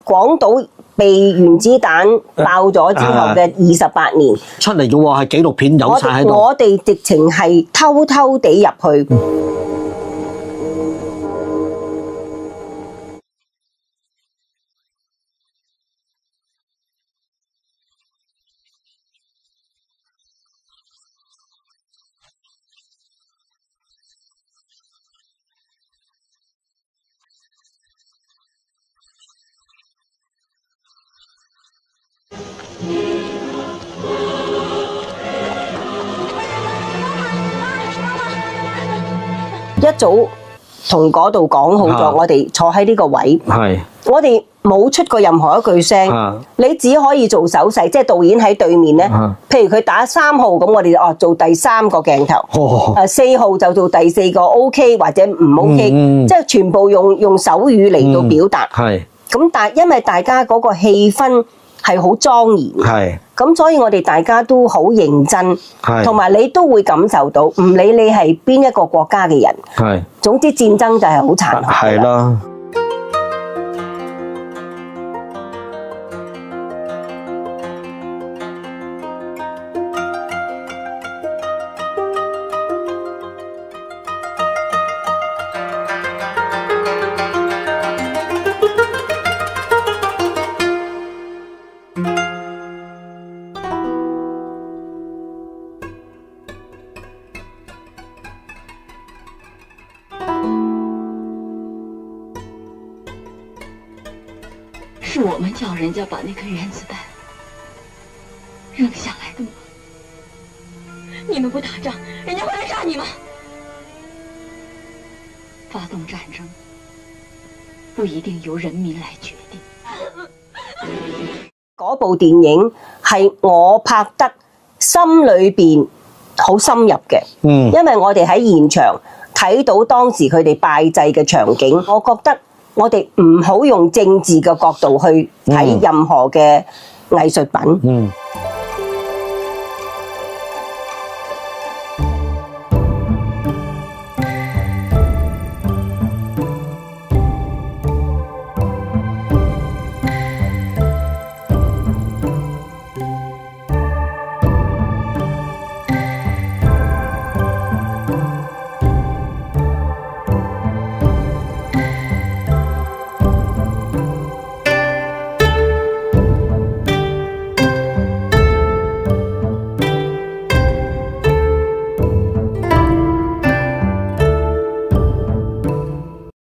廣島被原子彈爆咗之後嘅28年出嚟嘅喎，係紀錄片有晒喺度。我哋直情係偷偷地入去。一早同嗰度講好咗，我哋坐喺呢個位，我哋冇出過任何一句聲，你只可以做手勢，即係導演喺對面咧。譬如佢打3號咁，我哋做第3個鏡頭，4號就做第4個 OK 或者唔 OK，即係全部用手語嚟到表達。咁但係因為大家嗰個氣氛係好莊嚴，咁所以我哋大家都好認真，同埋你都會感受到，唔理你係邊一個國家嘅人，總之戰爭就係好殘酷。係啦。是我们叫人家把那颗原子弹扔下来的吗？你们不打仗，人家会来杀你吗？发动战争不一定由人民来决定。嗰部電影係我拍得心裏邊好深入嘅，因為我哋喺現場睇到當時佢哋拜祭嘅場景，我覺得我哋唔好用政治嘅角度去睇任何嘅藝術品。